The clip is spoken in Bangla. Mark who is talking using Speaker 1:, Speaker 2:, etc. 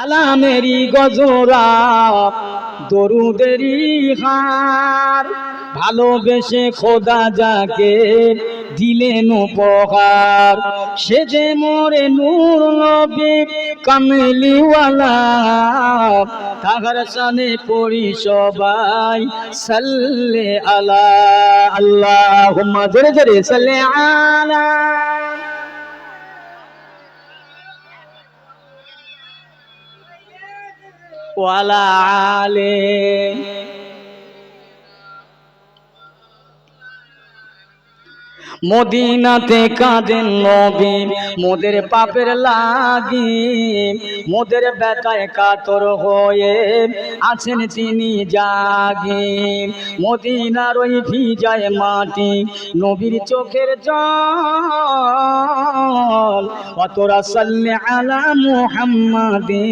Speaker 1: আলামেরি গজরা দরুদেরি হার, ভালোবেসে খোদা যাকে দিলেন উপহার, সে যে মোরে নূর নবী কামলিওয়ালা, তাহার শানে পড়ি সবাই সাল্লে আলা। আল্লাহুম্মা জোরে জোরে সাল্লে আলা ওয়ালা আলে। মদিনাতে কাঁদেন নবী মোদের পাপের লাগি, মোদের ব্যথায় কাতর হয়ে আছেন তিনি জাগি। মদিনার ওই ভিজায় মাটি নবীর চোখের জল, অতরা সাল্লে আলা মুহাম্মাদিন।